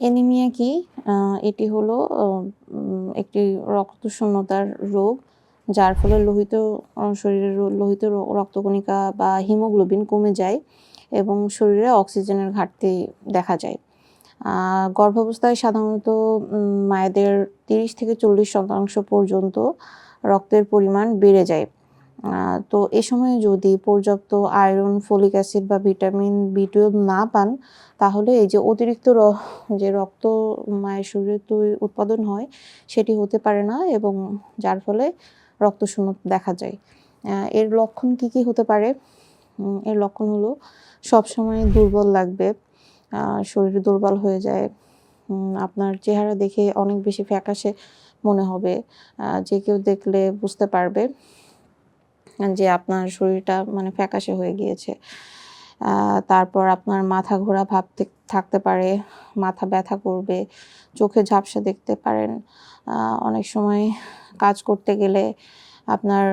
Anaemia কি? আ এটি হলো একটি রক্তশূন্যতার রোগ। যার ফলে শরীরের লোহিত রক্তকণিকা বা হিমোগ্লোবিন কমে যায় এবং শরীরে অক্সিজেনের ঘাটতি দেখা যায়। আ গর্ভাবস্থায় সাধারণত মায়েদের ৩০-৪০% পর্যন্ত রক্তের পরিমাণ বেড়ে যায়। আ তো এ সময়ে যদি পর্যাপ্ত আয়রন, ফলিক অ্যাসিড বা ভিটামিন B12 না পান, তাহলে এই যে অতিরিক্ত যে রক্ত মায়ের শরীরে উৎপাদন হয়, সেটি হতে পারে না এবং যার ফলে রক্তশূন্যতা দেখা যায়। এর লক্ষণ কি হতে পারে? এর লক্ষণ হলো সবসময় দুর্বল লাগবে, আ শরীর দুর্বল হয়ে যায়। আপনার চেহারা দেখে অনেক বেশি ফ্যাকাশে মনে হবে। যে কেউ দেখলে বুঝতে পারবে যে আপনার শরীরটা মানে ফ্যাকাশে হয়ে গিয়েছে। আ তারপর আপনার মাথা ঘোরা ভাব থাকতে পারে, মাথা ব্যথা করবে, চোখে ঝাপসা দেখতে পারেন। আ অনেক সময় কাজ করতে গেলে আপনার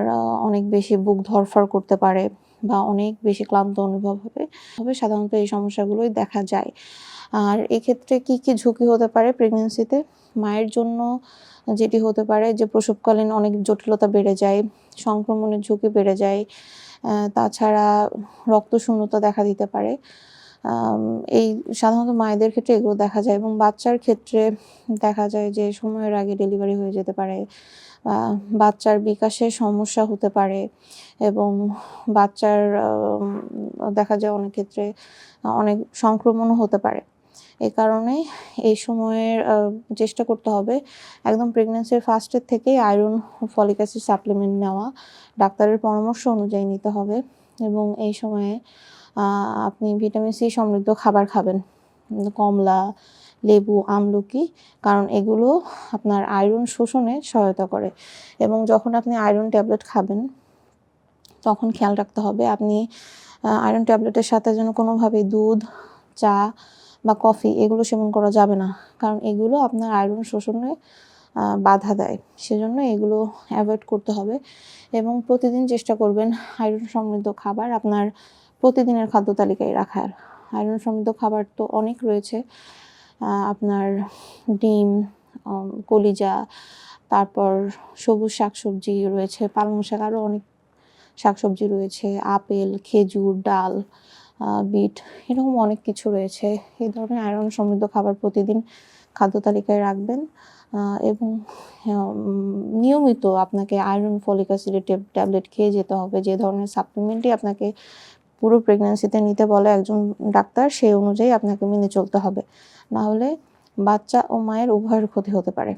অনেক বেশি বুক ধড়ফড় করতে পারে বা অনেক বেশি ক্লান্ত অনুভব হবে। সাধারণত এই সমস্যাগুলোই দেখা যায়। আর এক্ষেত্রে কি ঝুঁকি হতে পারে প্রেগন্যান্সিতে? মায়ের জন্য যেটি হতে পারে যে প্রসবকালীন অনেক জটিলতা বেড়ে যায়, সংক্রমণের ঝুঁকি বেড়ে যায়। তাছাড়া রক্তশূন্যতা দেখা দিতে পারে। আম এই সাধারণত মায়েদের ক্ষেত্রে এগুলো দেখা যায় এবং বাচ্চার ক্ষেত্রে দেখা যায় যে সময়ের আগে ডেলিভারি হয়ে যেতে পারে। আ বাচ্চার বিকাশে সমস্যা হতে পারে এবং বাচ্চার দেখা যায় অনেক ক্ষেত্রে অনেক সংক্রমণও হতে পারে। এই কারণে এই সময়ের চেষ্টা করতে হবে একদম প্রেগন্যান্সির ফার্স্টের থেকেই আয়রন, ফলিক অ্যাসিড সাপ্লিমেন্ট নেওয়া। ডাক্তারের পরামর্শ অনুযায়ী নিতে হবে এবং এই সময়ে আ আপনি ভিটামিন সি সমৃদ্ধ খাবার খাবেন। কমলা, লেবু, আমলকি, কারণ এগুলো আপনার আয়রন শোষণে সহায়তা করে এবং যখন আপনি আয়রন ট্যাবলেট খাবেন, তখন খেয়াল রাখতে হবে আপনি আয়রন ট্যাবলেটের সাথে যেন কোনোভাবেই দুধ, চা বা কফি এগুলো সেবন করা যাবে না। কারণ এগুলো আপনার আয়রন শোষণে বাধা দেয়। সেজন্য এগুলো এভয়েড করতে হবে এবং প্রতিদিন চেষ্টা করবেন আয়রন সমৃদ্ধ খাবার আপনার প্রতিদিনের খাদ্য তালিকায় রাখার। আয়রন সমৃদ্ধ খাবার তো অনেক রয়েছে। আপনার ডিম, কলিজা, তারপর সবুজ শাকসবজি রয়েছে, পালং শাক, আরও অনেক শাকসবজি রয়েছে, আপেল, খেজুর, ডাল, বিট, এরকম অনেক কিছু রয়েছে। এই ধরনের আয়রন সমৃদ্ধ খাবার প্রতিদিন খাদ্য তালিকায় রাখবেন এবং নিয়মিত আপনাকে আয়রন, ফলিক অ্যাসিডের ট্যাবলেট খেয়ে যেতে হবে। যে ধরনের সাপ্লিমেন্টই আপনাকে পুরো প্রেগন্যান্সিতে নিতে বলে একজন ডাক্তার, সেই অনুযায়ী আপনাকে মেনে চলতে হবে। না হলে বাচ্চা ও মায়ের উভয়ের ক্ষতি হতে পারে।